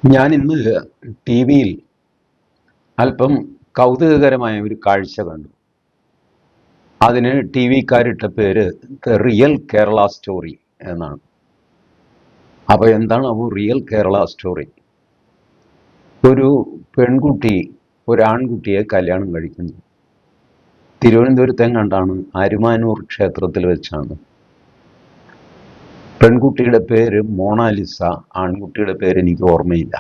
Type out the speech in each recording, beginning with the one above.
ഞാൻ ഇന്ന് ടി വിയിൽ അല്പം കൗതുകകരമായ ഒരു കാഴ്ച കണ്ടു. അതിന് ടി വിക്കാരിട്ട പേര് ദ റിയൽ കേരള സ്റ്റോറി എന്നാണ്. അപ്പോൾ എന്താണ് റിയൽ കേരള സ്റ്റോറി? ഒരു പെൺകുട്ടി ഒരു ആൺകുട്ടിയെ കല്യാണം കഴിക്കുന്നു. തിരുവനന്തപുരത്തെങ്ങാണ്ടാണ്, അരുമാനൂർ ക്ഷേത്രത്തിൽ വെച്ചാണ്. പെൺകുട്ടിയുടെ പേര് മോണാലിസ, ആൺകുട്ടിയുടെ പേര് എനിക്ക് ഓർമ്മയില്ല.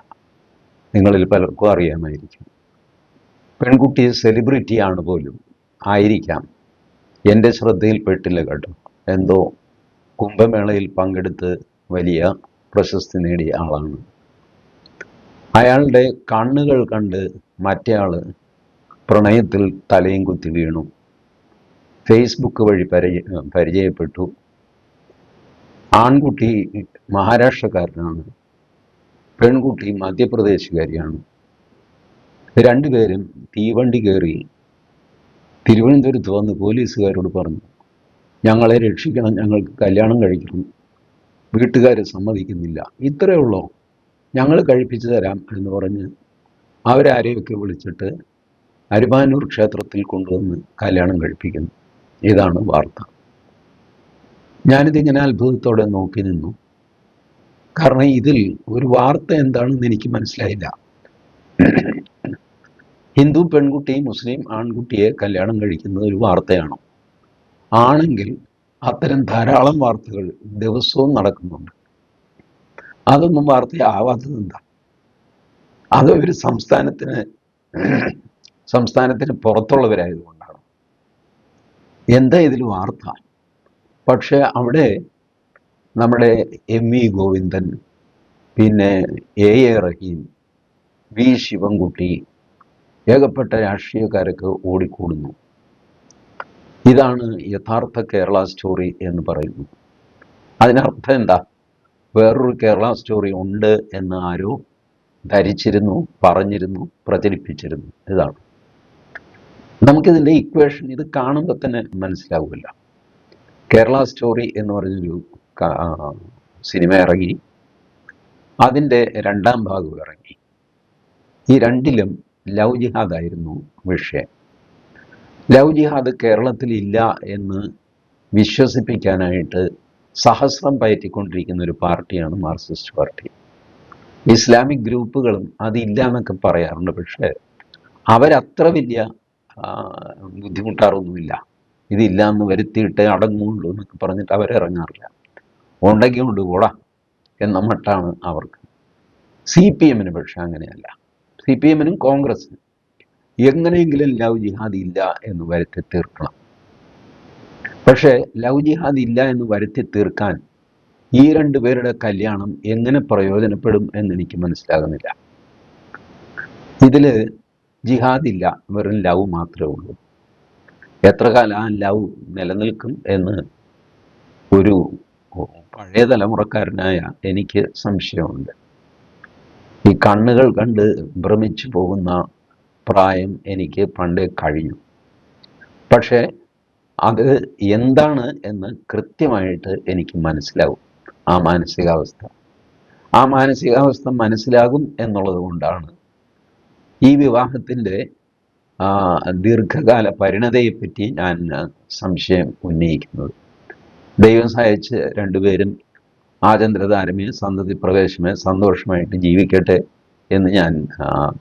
നിങ്ങളിൽ പലർക്കും അറിയാമായിരിക്കും. പെൺകുട്ടി സെലിബ്രിറ്റിയാണ് പോലും ആയിരിക്കാം. എൻ്റെ ശ്രദ്ധയിൽപ്പെട്ടില്ല കേട്ടോ. എന്തോ കുംഭമേളയിൽ പങ്കെടുത്ത് വലിയ പ്രശസ്തി നേടിയ ആളാണ്. അയാളുടെ കണ്ണുകൾ കണ്ട് മറ്റേയാൾ പ്രണയത്തിൽ തലയും കുത്തി വീണു. ഫേസ്ബുക്ക് വഴി പരിചയപ്പെട്ടു. ആൺകുട്ടി മഹാരാഷ്ട്രക്കാരനാണ്, പെൺകുട്ടി മധ്യപ്രദേശുകാരിയാണ്. രണ്ടുപേരും തീവണ്ടി കയറി തിരുവനന്തപുരത്ത് വന്ന് പോലീസുകാരോട് പറഞ്ഞു, ഞങ്ങളെ രക്ഷിക്കണം, ഞങ്ങൾക്ക് കല്യാണം കഴിക്കണം, വീട്ടുകാർ സമ്മതിക്കുന്നില്ല. ഇത്രയേ ഉള്ളൂ, ഞങ്ങൾ കഴിപ്പിച്ചു തരാം എന്ന് പറഞ്ഞ് അവരാരെയൊക്കെ വിളിച്ചിട്ട് അരുമാനൂർ ക്ഷേത്രത്തിൽ കൊണ്ടുവന്ന് കല്യാണം കഴിപ്പിക്കുന്നു. ഇതാണ് വാർത്ത. ഞാനിതിങ്ങനെ അത്ഭുതത്തോടെ നോക്കി നിന്നു. കാരണം ഇതിൽ ഒരു വാർത്ത എന്താണെന്ന് എനിക്ക് മനസ്സിലായില്ല. ഹിന്ദു പെൺകുട്ടി മുസ്ലിം ആൺകുട്ടിയെ കല്യാണം കഴിക്കുന്നത് ഒരു വാർത്തയാണോ? ആണെങ്കിൽ അത്തരം ധാരാളം വാർത്തകൾ ദിവസവും നടക്കുന്നുണ്ട്. അതൊന്നും വാർത്തയാവാത്തത് എന്താ? അത് ഒരു സംസ്ഥാനത്തിന് പുറത്തുള്ളവരായതുകൊണ്ടാണ്. എന്താ ഇതിൽ വാർത്ത? പക്ഷെ അവിടെ നമ്മുടെ എം.വി. ഗോവിന്ദൻ, പിന്നെ എ റഹീം, വി ശിവൻകുട്ടി, ഏകപ്പെട്ട രാഷ്ട്രീയക്കാരൊക്കെ ഓടിക്കൂടുന്നു. ഇതാണ് യഥാർത്ഥ കേരള സ്റ്റോറി എന്ന് പറയുന്നു. അതിനർത്ഥം എന്താ? വേറൊരു കേരള സ്റ്റോറി ഉണ്ട് എന്ന് ആരോ ധരിച്ചിരുന്നു, പറഞ്ഞിരുന്നു, പ്രചരിപ്പിച്ചിരുന്നു. ഇതാണ് നമുക്കിതിൻ്റെ ഇക്വേഷൻ. ഇത് കാണുമ്പോൾ തന്നെ മനസ്സിലാവില്ല. കേരള സ്റ്റോറി എന്ന് പറഞ്ഞൊരു സിനിമ ഇറങ്ങി, അതിൻ്റെ രണ്ടാം ഭാഗം ഇറങ്ങി. ഈ രണ്ടിലും ലവ് ജിഹാദായിരുന്നു വിഷയം. ലവ് ജിഹാദ് കേരളത്തിൽ ഇല്ല എന്ന് വിശ്വസിപ്പിക്കാനായിട്ട് സഹസ്രം പയറ്റിക്കൊണ്ടിരിക്കുന്ന ഒരു പാർട്ടിയാണ് മാർക്സിസ്റ്റ് പാർട്ടി. ഇസ്ലാമിക് ഗ്രൂപ്പുകളും അതില്ല എന്നൊക്കെ പറയാറുണ്ട്. പക്ഷേ അവരത്ര വലിയ ബുദ്ധിമുട്ടാറൊന്നുമില്ല. ഇതില്ല എന്ന് വരുത്തിയിട്ട് അടങ്ങുള്ളൂ എന്നൊക്കെ പറഞ്ഞിട്ട് അവരിറങ്ങാറില്ല. ഉണ്ടെങ്കിൽ കൊണ്ട് കൂടാ എന്ന മട്ടാണ് അവർക്ക്. CPM പക്ഷെ അങ്ങനെയല്ല. CPM കോൺഗ്രസിനും എങ്ങനെയെങ്കിലും ലവ് ജിഹാദ് ഇല്ല എന്ന് വരുത്തി തീർക്കണം. പക്ഷേ ലവ് ജിഹാദ് ഇല്ല എന്ന് വരുത്തി തീർക്കാൻ ഈ രണ്ടുപേരുടെ കല്യാണം എങ്ങനെ പ്രയോജനപ്പെടും എന്നെനിക്ക് മനസ്സിലാകുന്നില്ല. ഇതിൽ ജിഹാദ് ഇല്ല, വെറും ലവ് മാത്രമേ ഉള്ളൂ. എത്ര കാലം ആ ലവ് നിലനിൽക്കും എന്ന് ഒരു പഴയ തലമുറക്കാരനായ എനിക്ക് സംശയമുണ്ട്. ഈ കണ്ണുകൾ കണ്ട് ഭ്രമിച്ചു പോകുന്ന പ്രായം എനിക്ക് പണ്ടേ കഴിഞ്ഞു. പക്ഷേ അത് എന്താണ് എന്ന് കൃത്യമായിട്ട് എനിക്ക് മനസ്സിലാവും. ആ മാനസികാവസ്ഥ മനസ്സിലാകും എന്നുള്ളത് കൊണ്ടാണ് ഈ വിവാഹത്തിൻ്റെ ദീർഘകാല പരിണതയെപ്പറ്റി ഞാൻ സംശയം ഉന്നയിക്കുന്നത്. ദൈവം സഹായിച്ച് രണ്ടുപേരും ആചന്ദ്രതാരമേ സന്തതി പ്രവേശമേ സന്തോഷമായിട്ട് ജീവിക്കട്ടെ എന്ന് ഞാൻ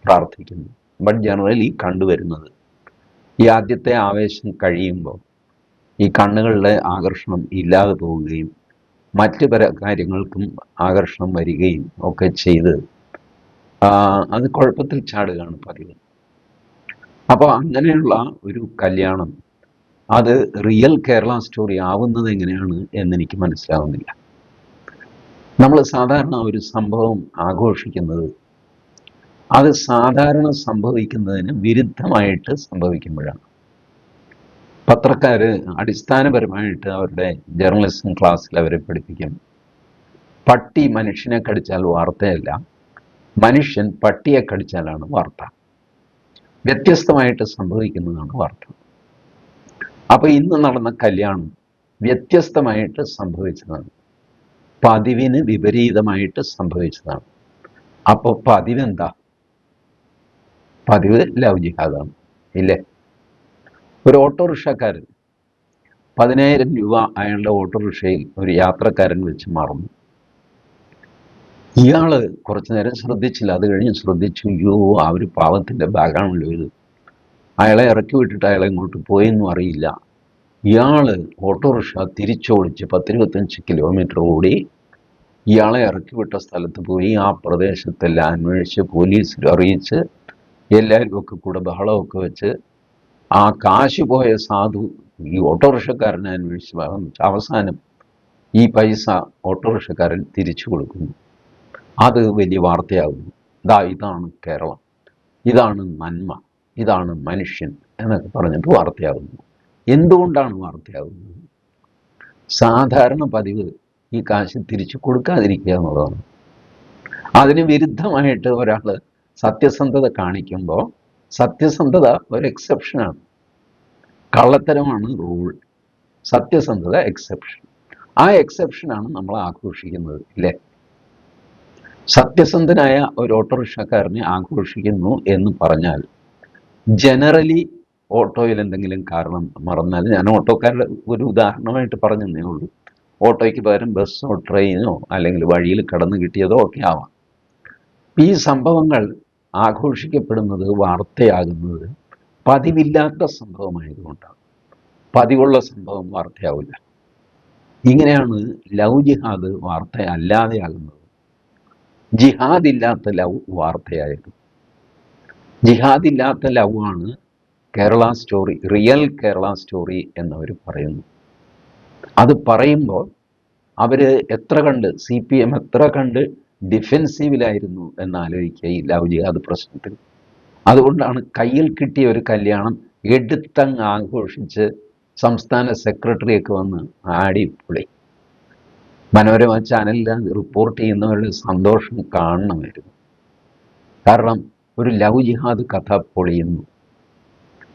പ്രാർത്ഥിക്കുന്നു. ബട്ട് ജനറലി കണ്ടുവരുന്നത്, ഈ ആദ്യത്തെ ആവേശം കഴിയുമ്പോൾ ഈ കണ്ണുകളുടെ ആകർഷണം ഇല്ലാതെ പോവുകയും മറ്റ് പല കാര്യങ്ങൾക്കും ആകർഷണം വരികയും ഒക്കെ ചെയ്ത് അത് കുഴപ്പത്തിൽ ചാടുകയാണ് പതിവ്. അപ്പോൾ അങ്ങനെയുള്ള ഒരു കല്യാണം അത് റിയൽ കേരള സ്റ്റോറി ആവുന്നത് എങ്ങനെയാണ് എന്നെനിക്ക് മനസ്സിലാവുന്നില്ല. നമ്മൾ സാധാരണ ഒരു സംഭവം ആഘോഷിക്കുന്നത് അത് സാധാരണ സംഭവിക്കുന്നതിന് വിരുദ്ധമായിട്ട് സംഭവിക്കുമ്പോഴാണ്. പത്രക്കാർ അടിസ്ഥാനപരമായിട്ട് അവരുടെ ജേർണലിസം ക്ലാസ്സിൽ അവരെ പഠിപ്പിക്കും, പട്ടി മനുഷ്യനെ കടിച്ചാൽ വാർത്തയല്ല, മനുഷ്യൻ പട്ടിയെ കടിച്ചാലാണ് വാർത്ത. വ്യത്യസ്തമായിട്ട് സംഭവിക്കുന്നതാണ് വാർത്ത. അപ്പോൾ ഇന്ന് നടന്ന കല്യാണം വ്യത്യസ്തമായിട്ട് സംഭവിച്ചതാണ്, പതിവിന് വിപരീതമായിട്ട് സംഭവിച്ചതാണ്. അപ്പോൾ പതിവെന്താ? പതിവ് ലവ് ജിഹാദാണ്, ഇല്ലേ? ഒരു ഓട്ടോറിക്ഷക്കാരൻ 10,000 രൂപ അയാളുടെ ഓട്ടോറിക്ഷയിൽ ഒരു യാത്രക്കാരൻ വെച്ച് മറന്നു. ഇയാള് കുറച്ചു നേരം ശ്രദ്ധിച്ചില്ല. അത് കഴിഞ്ഞ് ശ്രദ്ധിച്ചു, അയ്യോ ആ ഒരു പാവത്തിന്റെ ബാഗാണല്ലോ ഇത്. അയാളെ ഇറക്കി വിട്ടിട്ട് അയാളെ ഇങ്ങോട്ട് പോയെന്നും അറിയില്ല. ഇയാള് ഓട്ടോറിക്ഷ തിരിച്ചോടിച്ച് 10-25 കിലോമീറ്റർ ഓടി ഇയാളെ ഇറക്കി വിട്ട സ്ഥലത്ത് പോയി ആ പ്രദേശത്തെല്ലാം അന്വേഷിച്ച് പോലീസിൽ അറിയിച്ച് എല്ലാവരും ഒക്കെ കൂടെ ബഹളമൊക്കെ വെച്ച് ആ കാശ് പോയ സാധു ഈ ഓട്ടോറിക്ഷക്കാരനെ അന്വേഷിച്ച് അവസാനം ഈ പൈസ ഓട്ടോറിക്ഷക്കാരൻ തിരിച്ചു കൊടുക്കുന്നു. അത് വലിയ വാർത്തയാകുന്നു. ഇതാണ് കേരളം, ഇതാണ് നന്മ, ഇതാണ് മനുഷ്യൻ എന്നൊക്കെ പറഞ്ഞിട്ട് വാർത്തയാകുന്നു. എന്തുകൊണ്ടാണ് വാർത്തയാകുന്നത്? സാധാരണ പതിവ് ഈ കാശ് തിരിച്ചു കൊടുക്കാതിരിക്കുക എന്നുള്ളതാണ്. അതിന് വിരുദ്ധമായിട്ട് ഒരാൾ സത്യസന്ധത കാണിക്കുമ്പോൾ സത്യസന്ധത ഒരു എക്സെപ്ഷനാണ്. കള്ളത്തരമാണ് റൂൾ, സത്യസന്ധത എക്സെപ്ഷൻ. ആ എക്സെപ്ഷനാണ് നമ്മൾ ആഘോഷിക്കുന്നത്, ഇല്ലേ? സത്യസന്ധനായ ഒരു ഓട്ടോറിക്ഷക്കാരനെ ആഘോഷിക്കുന്നു എന്ന് പറഞ്ഞാൽ ജനറലി ഓട്ടോയിൽ എന്തെങ്കിലും കാരണം മറന്നാൽ, ഞാൻ ഓട്ടോക്കാരുടെ ഒരു ഉദാഹരണമായിട്ട് പറഞ്ഞതേ ഉള്ളൂ, ഓട്ടോയ്ക്ക് പകരം ബസ്സോ ട്രെയിനോ അല്ലെങ്കിൽ വഴിയിൽ കടന്നു കിട്ടിയതോ ഒക്കെ ആവാം. ഈ സംഭവങ്ങൾ ആഘോഷിക്കപ്പെടുന്നത്, വാർത്തയാകുന്നത് പതിവില്ലാത്ത സംഭവമായതുകൊണ്ടാണ്. പതിവുള്ള സംഭവം വാർത്തയാവില്ല. ഇങ്ങനെയാണ് ലവ് ജിഹാദ് വാർത്തയല്ലാതെയാകുന്നത്. ജിഹാദില്ലാത്ത ലവ് വാർത്തയായത്. ജിഹാദില്ലാത്ത ലവ് ആണ് Kerala story, real Kerala story എന്നവർ പറയുന്നു. അത് പറയുമ്പോൾ അവർ എത്ര കണ്ട് CPM എത്ര കണ്ട് ഡിഫെൻസീവിലായിരുന്നു എന്നാലോചിക്കുക ഈ ലവ് ജിഹാദ് പ്രശ്നത്തിൽ. അതുകൊണ്ടാണ് കയ്യിൽ കിട്ടിയ ഒരു കല്യാണം എടുത്തങ്ങ് ആഘോഷിച്ച് സംസ്ഥാന സെക്രട്ടറിയൊക്കെ വന്ന് ആടിപ്പൊളി. മനോരമ ചാനലിൽ റിപ്പോർട്ട് ചെയ്യുന്നവരുടെ സന്തോഷം കാണണമായിരുന്നു. കാരണം ഒരു ലവ് ജിഹാദ് കഥ പൊളിയുന്നു.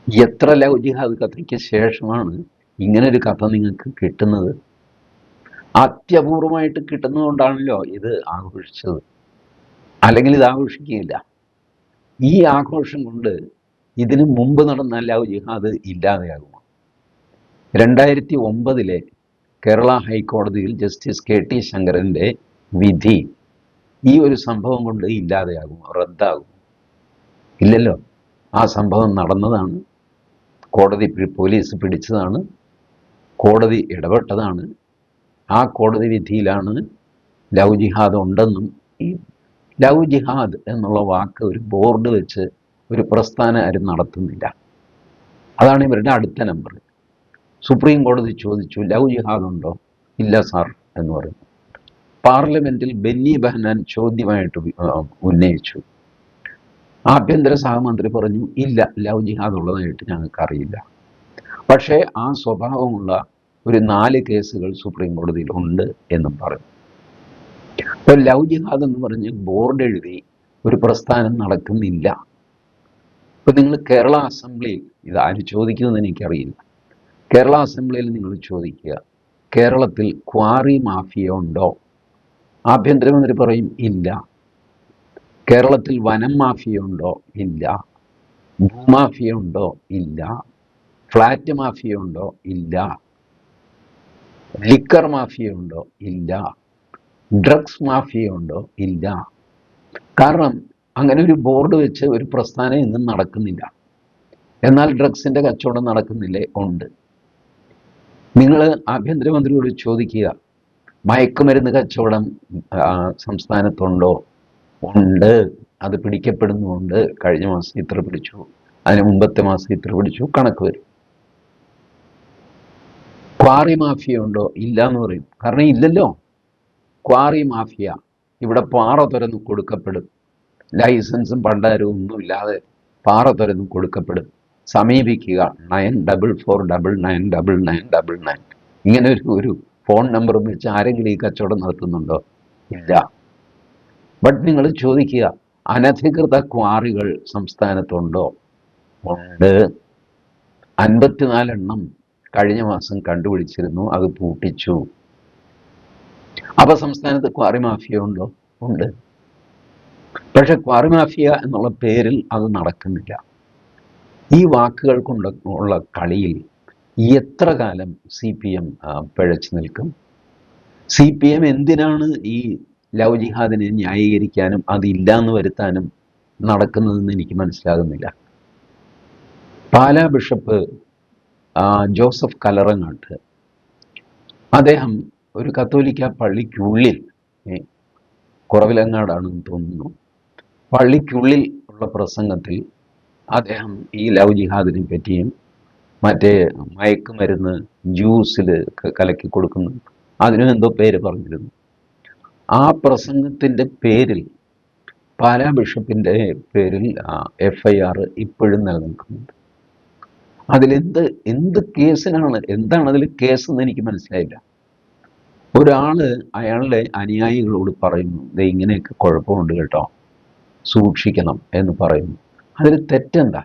എത്ര ലവ് ജിഹാദ് കഥയ്ക്ക് ശേഷമാണ് ഇങ്ങനൊരു കഥ നിങ്ങൾക്ക് കിട്ടുന്നത്? അത്യപൂർവമായിട്ട് കിട്ടുന്നതുകൊണ്ടാണല്ലോ ഇത് ആഘോഷിച്ചത്, അല്ലെങ്കിൽ ഇത് ആഘോഷിക്കുകയില്ല. ഈ ആഘോഷം കൊണ്ട് ഇതിനു മുമ്പ് നടന്ന ലവ് ജിഹാദ് ഇല്ലാതെയാകുമോ? 2009 കേരള ഹൈക്കോടതിയിൽ ജസ്റ്റിസ് KT ശങ്കരൻ്റെ വിധി ഈ ഒരു സംഭവം കൊണ്ട് ഇല്ലാതെയാകുമോ, റദ്ദാകുമോ? ഇല്ലല്ലോ. ആ സംഭവം നടന്നതാണ്, കോടതി പോലീസ് പിടിച്ചതാണ്, കോടതി ഇടപെട്ടതാണ്. ആ കോടതി വിധിയിലാണ് ലവ് ജിഹാദ് ഉണ്ടെന്നും ഈ ലവ് ജിഹാദ് എന്നുള്ള വാക്ക് ഒരു ബോർഡ് വെച്ച് ഒരു പ്രസ്ഥാനം ആരും നടത്തുന്നില്ല. അതാണ് ഇവരുടെ അടുത്ത നമ്പർ. സുപ്രീം കോടതി ചോദിച്ചു ലവ് ജിഹാദ് ഉണ്ടോ? ഇല്ല സാർ എന്ന് പറഞ്ഞു. പാർലമെന്റിൽ ബെന്നി ബെഹനാൻ ചോദ്യമായിട്ട് ഉന്നയിച്ചു. ആഭ്യന്തര സഹമന്ത്രി പറഞ്ഞു ഇല്ല, ലവ് ജിഹാദ് ഉള്ളതായിട്ട് ഞങ്ങൾക്കറിയില്ല. പക്ഷേ ആ സ്വഭാവമുള്ള ഒരു 4 കേസുകൾ സുപ്രീം കോടതിയിൽ ഉണ്ട് എന്നും പറഞ്ഞു. അപ്പോൾ ലവ് ജിഹാദ് എന്ന് പറഞ്ഞ് ബോർഡ് എഴുതി ഒരു പ്രസ്ഥാനം നടക്കുന്നില്ല. ഇപ്പം നിങ്ങൾ കേരള അസംബ്ലിയിൽ, ഇത് ആര് ചോദിക്കുമെന്ന് എനിക്കറിയില്ല, കേരള അസംബ്ലിയിൽ നിങ്ങൾ ചോദിക്കുക കേരളത്തിൽ ക്വാറി മാഫിയ ഉണ്ടോ? ആഭ്യന്തരമന്ത്രി പറയും ഇല്ല. കേരളത്തിൽ വനം മാഫിയ ഉണ്ടോ? ഇല്ല. ഭൂമാഫിയ ഉണ്ടോ? ഇല്ല. ഫ്ലാറ്റ് മാഫിയ ഉണ്ടോ? ഇല്ല. ലിക്കർ മാഫിയ ഉണ്ടോ? ഇല്ല. ഡ്രഗ്സ് മാഫിയ ഉണ്ടോ? ഇല്ല. കാരണം അങ്ങനെ ഒരു ബോർഡ് വെച്ച് ഒരു പ്രസ്ഥാനം ഇന്നും നടക്കുന്നില്ല. എന്നാൽ ഡ്രഗ്സിൻ്റെ കച്ചവടം നടക്കുന്നില്ലേ? ഉണ്ട്. നിങ്ങൾ ആഭ്യന്തരമന്ത്രിയോട് ചോദിക്കുക മയക്കുമരുന്ന് കച്ചവടം സംസ്ഥാനത്തുണ്ടോ? ഉണ്ട്. അത് പിടിക്കപ്പെടുന്നുണ്ട്. കഴിഞ്ഞ മാസം ഇത്ര പിടിച്ചു, അതിന് മുമ്പത്തെ മാസം ഇത്ര പിടിച്ചു, കണക്ക് വരും. ക്വാറി മാഫിയ ഉണ്ടോ? ഇല്ല എന്ന് പറയും. കാരണം ഇല്ലല്ലോ. ക്വാറി മാഫിയ ഇവിടെ പാറ തുറന്ന് കൊടുക്കപ്പെടും, ലൈസൻസും പണ്ടാരവും ഒന്നുമില്ലാതെ പാറ തുറന്ന് കൊടുക്കപ്പെടും. സമീപിക്കുക 9449999999. ഇങ്ങനെ ഒരു ഫോൺ നമ്പറും വെച്ച് ആരെങ്കിലും ഈ കച്ചവടം നടത്തുന്നുണ്ടോ? ഇല്ല. ബട്ട് നിങ്ങൾ ചോദിക്കുക അനധികൃത ക്വാറികൾ സംസ്ഥാനത്തുണ്ടോ? ഉണ്ട്. 54 എണ്ണം കഴിഞ്ഞ മാസം കണ്ടുപിടിച്ചിരുന്നു, അത് പൂട്ടിച്ചു. അപ്പൊ സംസ്ഥാനത്ത് ക്വാറി മാഫിയ ഉണ്ടോ? ഉണ്ട്. പക്ഷെ ക്വാറി മാഫിയ എന്നുള്ള പേരിൽ അത് നടക്കുന്നില്ല. ഈ വാക്കുകൾ കൊണ്ട് ഉള്ള കളിയിൽ എത്ര കാലം CPM പിഴച്ചു നിൽക്കും? CPM എന്തിനാണ് ഈ ലവ് ജിഹാദിനെ ന്യായീകരിക്കാനും അതില്ല എന്ന് വരുത്താനും നടക്കുന്നതെന്ന് എനിക്ക് മനസ്സിലാകുന്നില്ല. പാലാ ബിഷപ്പ് ജോസഫ് കല്ലറങ്ങാട്ട്, അദ്ദേഹം ഒരു കത്തോലിക്ക പള്ളിക്കുള്ളിൽ, കുറവിലങ്ങാടാണെന്ന് തോന്നുന്നു, പള്ളിക്കുള്ളിൽ ഉള്ള പ്രസംഗത്തിൽ അദ്ദേഹം ഈ ലവ് ജിഹാദിനെ പറ്റിയും മറ്റേ മയക്കുമരുന്ന് ജ്യൂസിൽ കലക്കി കൊടുക്കുന്നു അതിനും എന്തോ പേര് പറഞ്ഞിരുന്നു. ആ പ്രസംഗത്തിൻ്റെ പേരിൽ പാലാ ബിഷപ്പിൻ്റെ പേരിൽ FIR ഇപ്പോഴും നിലനിൽക്കുന്നുണ്ട്. എന്ത് കേസിനാണ്, എന്താണ് അതിൽ കേസെന്ന് എനിക്ക് മനസ്സിലായില്ല. ഒരാള് അയാളുടെ അനുയായികളോട് പറയുന്നു, ദേ ഇങ്ങനെയൊക്കെ കുഴപ്പമുണ്ട് കേട്ടോ, സൂക്ഷിക്കണം എന്ന് പറയുന്നു. അതിൽ തെറ്റെന്താ?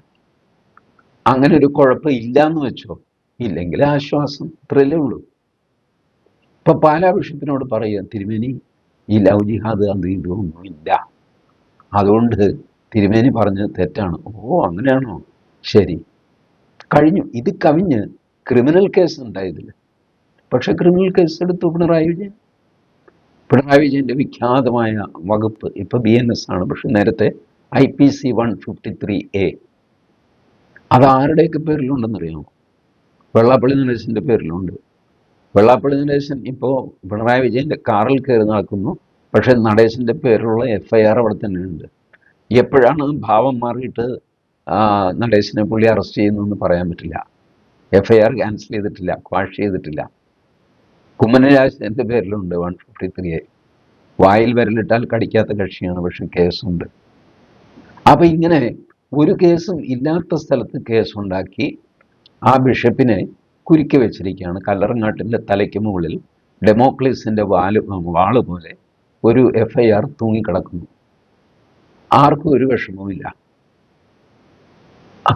അങ്ങനെ ഒരു കുഴപ്പം ഇല്ല എന്ന് വെച്ചോ, ഇല്ലെങ്കിൽ ആശ്വാസം, ഇത്രയല്ലേ ഉള്ളൂ. ഇപ്പൊ പാലാ ബിഷപ്പിനോട് പറയുക, തിരുമേനി ഈ ലവ് ജിഹാദ് അത് ഇതൊന്നും ഇല്ല, അതുകൊണ്ട് തിരുമേനി പറഞ്ഞത് തെറ്റാണ്. ഓ അങ്ങനെയാണോ, ശരി, കഴിഞ്ഞു. ഇത് കവിഞ്ഞ് ക്രിമിനൽ കേസ് ഉണ്ടായതിൽ. പക്ഷെ ക്രിമിനൽ കേസ് എടുത്തു പിണറായി വിജയൻ്റെ വിഖ്യാതമായ വകുപ്പ് ഇപ്പൊ BNS ആണ്. പക്ഷെ നേരത്തെ IPC 153A. അത് ആരുടെയൊക്കെ പേരിലുണ്ടെന്നറിയാമോ? വെള്ളാപ്പള്ളി നടേശൻ്റെ പേരിലുണ്ട്. വെള്ളാപ്പള്ളി നടേശൻ ഇപ്പോൾ പിണറായി വിജയൻ്റെ കാറിൽ കയറി നടക്കുന്നു, പക്ഷെ നടേശൻ്റെ പേരിലുള്ള FIR അവിടെ തന്നെ ഉണ്ട്. എപ്പോഴാണ് ഭാവം മാറിയിട്ട് നടേശനെ പുള്ളി അറസ്റ്റ് ചെയ്യുന്നതെന്ന് പറയാൻ പറ്റില്ല. FIR ക്യാൻസൽ ചെയ്തിട്ടില്ല, ക്വാഷ് ചെയ്തിട്ടില്ല. കുമ്മനരാജൻ്റെ പേരിലുണ്ട് 153A. വായിൽ വിരലിട്ടാൽ കടിക്കാത്ത കക്ഷിയാണ്, പക്ഷെ കേസുണ്ട്. അപ്പൊ ഇങ്ങനെ ഒരു കേസും ഇല്ലാത്ത സ്ഥലത്ത് കേസുണ്ടാക്കി ആ ബിഷപ്പിനെ കുരുക്കി വെച്ചിരിക്കുകയാണ്. കല്ലറങ്ങാട്ടിൻ്റെ തലയ്ക്ക് മുകളിൽ ഡെമോക്ലീസിൻ്റെ വാള് പോലെ ഒരു FIR തൂങ്ങിക്കിടക്കുന്നു. ആർക്കും ഒരു വിഷമവുമില്ല.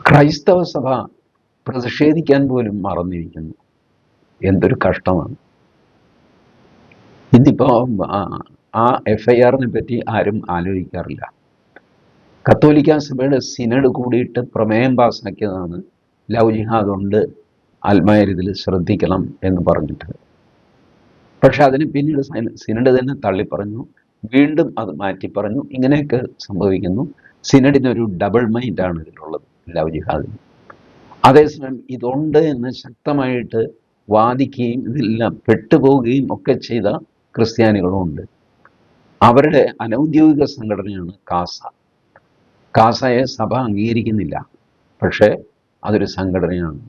ക്രൈസ്തവ സഭ പ്രതിഷേധിക്കാൻ പോലും മറന്നിരിക്കുന്നു. എന്തൊരു കഷ്ടമാണ്. ഇന്നിപ്പോ ആ FIR-നെ പറ്റി ആരും ആലോചിക്കാറില്ല. കത്തോലിക്ക സഭയുടെ സിനഡ് കൂടിയിട്ട് പ്രമേയം പാസ്സാക്കിയതാണ് ലവ് ജിഹാദ് ഉണ്ട്, അൽമായരിതിൽ ശ്രദ്ധിക്കണം എന്ന് പറഞ്ഞിട്ട്. പക്ഷെ അതിന് പിന്നീട് സിനഡ് തന്നെ തള്ളിപ്പറഞ്ഞു, വീണ്ടും അത് മാറ്റി പറഞ്ഞു. ഇങ്ങനെയൊക്കെ സംഭവിക്കുന്നു. സിനഡിനൊരു ഡബിൾ മൈൻഡാണ് ഇതിലുള്ളത്, ലവ് ജിഹാദിന്. അതേസമയം ഇതുണ്ട് എന്ന് ശക്തമായിട്ട് വാദിക്കുകയും ഇതെല്ലാം പെട്ടുപോവുകയും ഒക്കെ ചെയ്ത ക്രിസ്ത്യാനികളുമുണ്ട്. അവരുടെ അനൗദ്യോഗിക സംഘടനയാണ് കാസയെ സഭ അംഗീകരിക്കുന്നില്ല, പക്ഷേ അതൊരു സംഘടനയാണ്.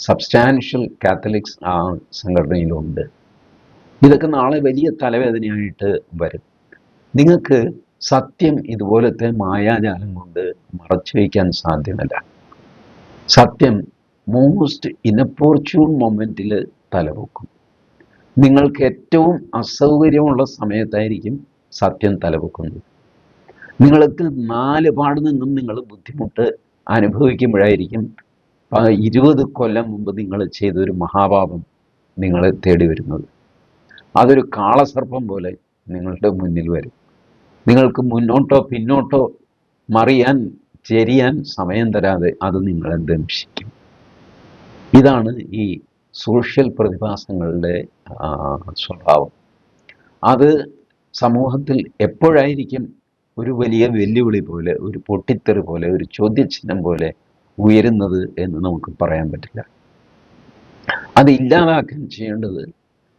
സബ്സ്റ്റാൻഷ്യൽ കാത്തലിക്സ് ആ സംഘടനയിലുണ്ട്. ഇതൊക്കെ നാളെ വലിയ തലവേദനയായിട്ട് വരും. നിങ്ങൾക്ക് സത്യം ഇതുപോലത്തെ മായാജാലം കൊണ്ട് മറച്ചു വയ്ക്കാൻ സാധ്യമല്ല. സത്യം മോസ്റ്റ് ഇനപ്പോർച്യൂൺ മൊമെൻറ്റിൽ തലപൊക്കും. നിങ്ങൾക്ക് ഏറ്റവും അസൗകര്യമുള്ള സമയത്തായിരിക്കും സത്യം തലപൊക്കുന്നത്. നിങ്ങൾക്ക് നാല് പാട് നിന്നും നിങ്ങൾ ബുദ്ധിമുട്ട് അനുഭവിക്കുമ്പോഴായിരിക്കും 20 കൊല്ലം മുമ്പ് നിങ്ങൾ ചെയ്തൊരു മഹാപാപം നിങ്ങളെ തേടി വരുന്നത്. അതൊരു കാളസർപ്പം പോലെ നിങ്ങളുടെ മുന്നിൽ വരും. നിങ്ങൾക്ക് മുന്നോട്ടോ പിന്നോട്ടോ മറിയാൻ ചെരിയാൻ സമയം തരാതെ അത് നിങ്ങളെ ദംശിക്കും. ഇതാണ് ഈ സോഷ്യൽ പ്രതിഭാസങ്ങളുടെ സ്വഭാവം. അത് സമൂഹത്തിൽ എപ്പോഴായിരിക്കും ഒരു വലിയ വെല്ലുവിളി പോലെ, ഒരു പൊട്ടിത്തെറി പോലെ, ഒരു ചോദ്യചിഹ്നം പോലെ ഉയരുന്നത് എന്ന് നമുക്ക് പറയാൻ പറ്റില്ല. അത് ഇല്ലാതാക്കാൻ ചെയ്യേണ്ടത്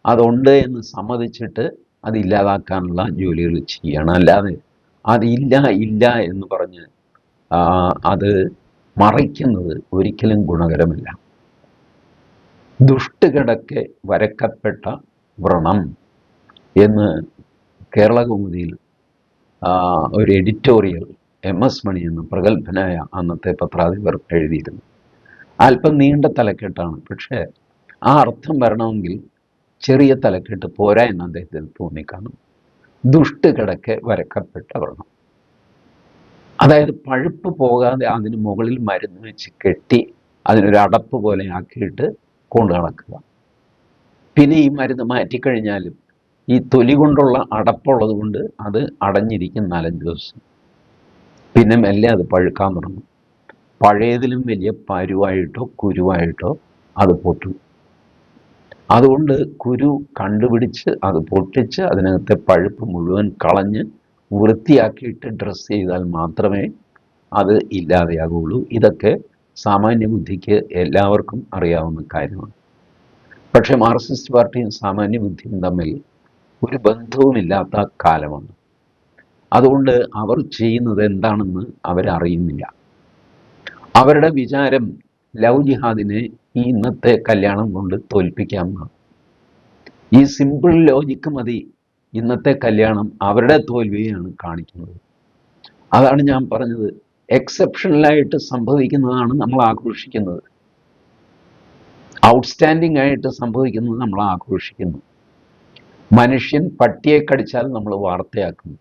അതുണ്ട് എന്ന് സമ്മതിച്ചിട്ട് അത് ഇല്ലാതാക്കാനുള്ള ജോലികൾ ചെയ്യണം. അല്ലാതെ ഇല്ല എന്ന് പറഞ്ഞ് അത് മറയ്ക്കുന്നത് ഒരിക്കലും ഗുണകരമല്ല. ദുഷ്ടുകിടക്കെ വരക്കപ്പെട്ട വ്രണം എന്ന് കേരളകൗമുദിയിൽ ഒരു എഡിറ്റോറിയൽ MS മണി എന്ന പ്രഗത്ഭനായ അന്നത്തെ പത്രാധിപർ എഴുതിയിരുന്നു. അല്പം നീണ്ട തലക്കെട്ടാണ്, പക്ഷേ ആ അർത്ഥം വരണമെങ്കിൽ ചെറിയ തലക്കെട്ട് പോരാ എന്ന് അദ്ദേഹത്തിന് തോന്നിക്കാണും. ദുഷ്ടുകിടക്കെ വരക്കപ്പെട്ട വ്രണം, അതായത് പഴുപ്പ് പോകാതെ അതിന് മുകളിൽ മരുന്ന് വെച്ച് കെട്ടി അതിനൊരു അടപ്പ് പോലെ ആക്കിയിട്ട് കൊണ്ടു നടക്കുക. പിന്നെ ഈ മരുന്ന് മാറ്റിക്കഴിഞ്ഞാലും ഈ തൊലി കൊണ്ടുള്ള അടപ്പുള്ളത് കൊണ്ട് അത് അടഞ്ഞിരിക്കും 4-5 ദിവസം. പിന്നെ മെല്ലെ അത് പഴുക്കാൻ തുടങ്ങും. പഴയതിലും വലിയ പരുവായിട്ടോ കുരുവായിട്ടോ അത് പൊട്ടും. അതുകൊണ്ട് കുരു കണ്ടുപിടിച്ച് അത് പൊട്ടിച്ച് അതിനകത്തെ പഴുപ്പ് മുഴുവൻ കളഞ്ഞ് വൃത്തിയാക്കിയിട്ട് ഡ്രസ്സ് ചെയ്താൽ മാത്രമേ അത് ഇല്ലാതെയാകുള്ളൂ. ഇതൊക്കെ സാമാന്യ ബുദ്ധിക്ക് എല്ലാവർക്കും അറിയാവുന്ന കാര്യമാണ്. പക്ഷേ മാർക്സിസ്റ്റ് പാർട്ടിയും സാമാന്യ ബുദ്ധിയും തമ്മിൽ ഒരു ബന്ധവുമില്ലാത്ത കാലമാണ്. അതുകൊണ്ട് അവർ ചെയ്യുന്നത് എന്താണെന്ന് അവരറിയുന്നില്ല. അവരുടെ വിചാരം ലവ് ജിഹാദിനെ ഈ ഇന്നത്തെ കല്യാണം കൊണ്ട് തോൽപ്പിക്കാമെന്നാണ്. ഈ സിമ്പിൾ ലോജിക്ക് മതി ഇന്നത്തെ കല്യാണം അവരുടെ തോൽവിയാണ് കാണിക്കുന്നത്. അതാണ് ഞാൻ പറഞ്ഞത്, എക്സെപ്ഷണലായിട്ട് സംഭവിക്കുന്നതാണ് നമ്മൾ ആഘോഷിക്കുന്നത്, ഔട്ട്സ്റ്റാൻഡിംഗ് ആയിട്ട് സംഭവിക്കുന്നത് നമ്മൾ ആഘോഷിക്കുന്നു. മനുഷ്യൻ പട്ടിയെ കടിച്ചാൽ നമ്മൾ വാർത്തയാക്കുന്നു.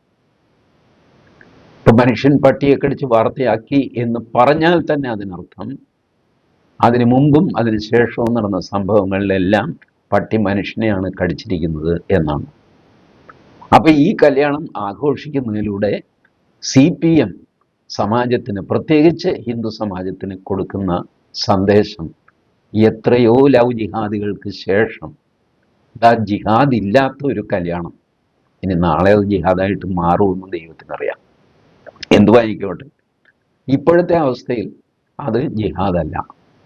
ഇപ്പം മനുഷ്യൻ പട്ടിയെ കടിച്ച് വാർത്തയാക്കി എന്ന് പറഞ്ഞാൽ തന്നെ അതിനർത്ഥം അതിനു മുമ്പും അതിന് ശേഷവും നടന്ന സംഭവങ്ങളിലെല്ലാം പട്ടി മനുഷ്യനെയാണ് കടിച്ചിരിക്കുന്നത് എന്നാണ്. അപ്പം ഈ കല്യാണം ആഘോഷിക്കുന്നതിലൂടെ CPM സമാജത്തിന്, പ്രത്യേകിച്ച് ഹിന്ദു സമാജത്തിന് കൊടുക്കുന്ന സന്ദേശം എത്രയോ ലവ് ജിഹാദികൾക്ക് ശേഷം ജിഹാദ് ഇല്ലാത്ത ഒരു കല്യാണം, ഇനി നാളെ അത് ജിഹാദായിട്ട് മാറുമെന്ന് ദൈവത്തിനറിയാം. എന്തുവായിക്കോട്ടെ, ഇപ്പോഴത്തെ അവസ്ഥയിൽ അത് ജിഹാദല്ല.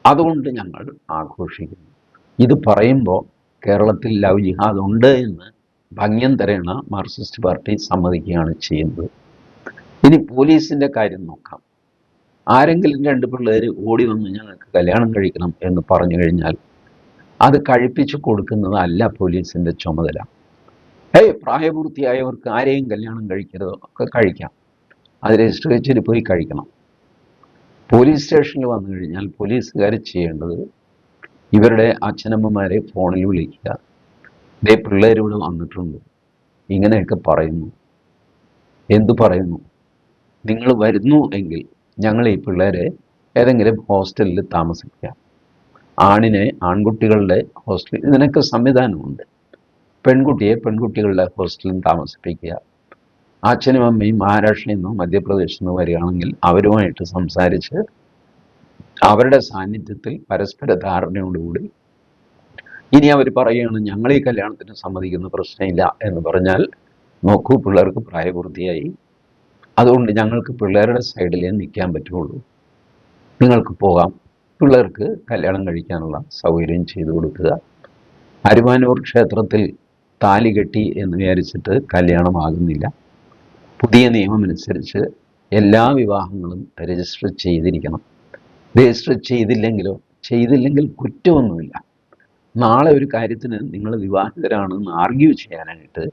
അതുകൊണ്ട് ഞങ്ങൾ ആഘോഷിക്കുന്നു. ഇത് പറയുമ്പോൾ കേരളത്തിൽ ലവ് ജിഹാദ് ഉണ്ട് എന്ന് ഭംഗ്യന്തരേണ മാർക്സിസ്റ്റ് പാർട്ടി സമ്മതിക്കുകയാണ് ചെയ്യുന്നത്. ഇനി പോലീസിൻ്റെ കാര്യം നോക്കാം. ആരെങ്കിലും 2 പിള്ളേർ ഓടി വന്ന് ഞങ്ങൾക്ക് കല്യാണം കഴിക്കണം എന്ന് പറഞ്ഞു കഴിഞ്ഞാൽ അത് കഴിപ്പിച്ചു കൊടുക്കുന്നതല്ല പോലീസിൻ്റെ ചുമതല. പ്രായപൂർത്തിയായവർക്ക് ആരെയും കല്യാണം കഴിക്കരുതോ? ഒക്കെ കഴിക്കാം, അത് രജിസ്റ്റർ കച്ചേരി പോയി കഴിക്കണം. പോലീസ് സ്റ്റേഷനിൽ വന്നു കഴിഞ്ഞാൽ പോലീസുകാർ ചെയ്യേണ്ടത് ഇവരുടെ അച്ഛനമ്മമാരെ ഫോണിൽ വിളിക്കുക, ദേ പിള്ളേരിവിടെ വന്നിട്ടുണ്ട്, ഇങ്ങനെയൊക്കെ പറയുന്നു. എന്തു പറയുന്നു? നിങ്ങൾ വരുന്നു എങ്കിൽ ഞങ്ങൾ ഈ പിള്ളേരെ ഏതെങ്കിലും ഹോസ്റ്റലിൽ താമസിപ്പിക്കാം. ആണിനെ ആൺകുട്ടികളുടെ ഹോസ്റ്റലിൽ, ഇതിനൊക്കെ സംവിധാനമുണ്ട്. പെൺകുട്ടിയെ പെൺകുട്ടികളുടെ ഹോസ്റ്റലിൽ താമസിപ്പിക്കുക. അച്ഛനും അമ്മയും മഹാരാഷ്ട്രയിൽ നിന്നോ മധ്യപ്രദേശിൽ നിന്നോ വരികയാണെങ്കിൽ അവരുമായിട്ട് സംസാരിച്ച് അവരുടെ സാന്നിധ്യത്തിൽ പരസ്പര ധാരണയോടുകൂടി, ഇനി അവർ പറയുകയാണ് ഞങ്ങൾ ഈ കല്യാണത്തിന് സമ്മതിക്കുന്ന പ്രശ്നമില്ല എന്ന് പറഞ്ഞാൽ, നോക്കൂ പിള്ളേർക്ക് പ്രായപൂർത്തിയായി, അതുകൊണ്ട് ഞങ്ങൾക്ക് പിള്ളേരുടെ സൈഡിലേ നിൽക്കാൻ പറ്റുള്ളൂ, നിങ്ങൾക്ക് പോകാം, പിള്ളേർക്ക് കല്യാണം കഴിക്കാനുള്ള സൗകര്യം ചെയ്തു കൊടുക്കുക. അരുമാനൂർ ക്ഷേത്രത്തിൽ താലി കെട്ടി എന്ന് വിചാരിച്ചിട്ട് കല്യാണമാകുന്നില്ല. പുതിയ നിയമമനുസരിച്ച് എല്ലാ വിവാഹങ്ങളും രജിസ്റ്റർ ചെയ്തിരിക്കണം. രജിസ്റ്റർ ചെയ്തില്ലെങ്കിൽ കുറ്റമൊന്നുമില്ല. നാളെ ഒരു കാര്യത്തിന് നിങ്ങൾ വിവാഹിതരാണെന്ന് ആർഗ്യൂ ചെയ്യാനായിട്ട്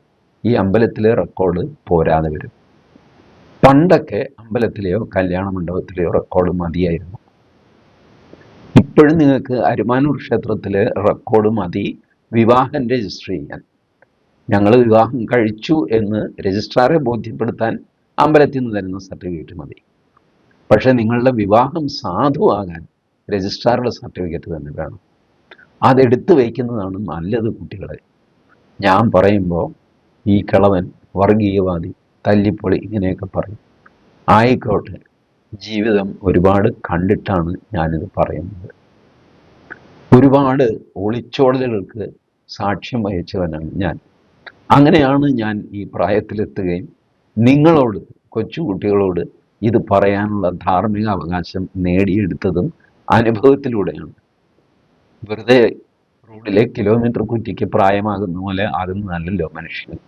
ഈ അമ്പലത്തിലെ റെക്കോർഡ് പോരാതെ വരും. പണ്ടൊക്കെ അമ്പലത്തിലെയോ കല്യാണ മണ്ഡപത്തിലെയോ റെക്കോർഡ് മതിയായിരുന്നു. ഇപ്പോഴും നിങ്ങൾക്ക് അരുമാനൂർ ക്ഷേത്രത്തിലെ റെക്കോർഡ് മതി വിവാഹം രജിസ്റ്റർ ചെയ്യാൻ. ഞങ്ങൾ വിവാഹം കഴിച്ചു എന്ന് രജിസ്ട്രാറെ ബോധ്യപ്പെടുത്താൻ അമ്പലത്തിൽ നിന്ന് തരുന്ന സർട്ടിഫിക്കറ്റ് മതി. പക്ഷേ നിങ്ങളുടെ വിവാഹം സാധുവാകാൻ രജിസ്ട്രാറുടെ സർട്ടിഫിക്കറ്റ് തന്നെ വേണം. അതെടുത്ത് വയ്ക്കുന്നതാണ് നല്ലത് കുട്ടികളെ. ഞാൻ പറയുമ്പോൾ ഈ കിളവൻ വർഗീയവാദി, തല്ലിപ്പൊളി ഇങ്ങനെയൊക്കെ പറയും. ആയിക്കോട്ടെ, ജീവിതം ഒരുപാട് കണ്ടിട്ടാണ് ഞാനിത് പറയുന്നത്. ഒരുപാട് ഒളിച്ചോടലുകൾക്ക് സാക്ഷ്യം വഹിച്ചവനാണ് ഞാൻ. അങ്ങനെയാണ് ഞാൻ ഈ പ്രായത്തിലെത്തുകയും നിങ്ങളോട്, കൊച്ചുകുട്ടികളോട് ഇത് പറയാനുള്ള ധാർമ്മിക അവകാശം നേടിയെടുത്തതും അനുഭവത്തിലൂടെയാണ്. വെറുതെ റോഡിലെ കിലോമീറ്റർ കുറ്റിക്ക് പ്രായമാകുന്ന പോലെ ആകുന്നതല്ലല്ലോ മനുഷ്യന്.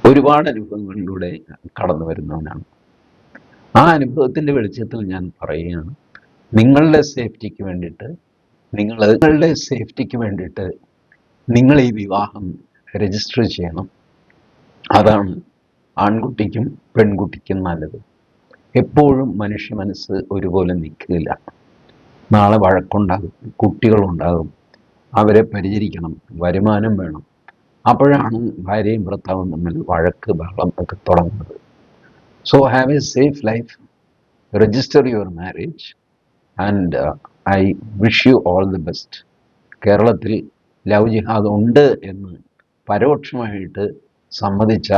ഒരുപാട് അനുഭവങ്ങളിലൂടെ കടന്നു വരുന്നവനാണ്. ആ അനുഭവത്തിൻ്റെ വെളിച്ചത്തിൽ ഞാൻ പറയുകയാണ്, നിങ്ങളുടെ സേഫ്റ്റിക്ക് വേണ്ടിയിട്ട് നിങ്ങൾ ഈ വിവാഹം രജിസ്റ്റർ ചെയ്യണം. അതാണ് ആൺകുട്ടിക്കും പെൺകുട്ടിക്കും നല്ലത്. എപ്പോഴും മനുഷ്യ മനസ്സ് ഒരുപോലെ നിൽക്കില്ല. നാളെ വഴക്കുണ്ടാകും, കുട്ടികളുണ്ടാകും, അവരെ പരിചരിക്കണം, വരുമാനം വേണം. അപ്പോഴാണ് ഭാര്യയും ഭർത്താവും തമ്മിൽ വഴക്ക് ബഹളം ഒക്കെ തുടങ്ങുന്നത്. So have A safe life, register your marriage and I wish you all the best. കേരളത്തിൽ ലവ് ജിഹാദ് ഉണ്ട് എന്ന് പരോക്ഷമായിട്ട് സമ്മതിച്ച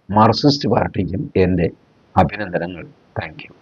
മാർക്സിസ്റ്റ് പാർട്ടിക്കും എൻ്റെ അഭിനന്ദനങ്ങൾ. Thank you.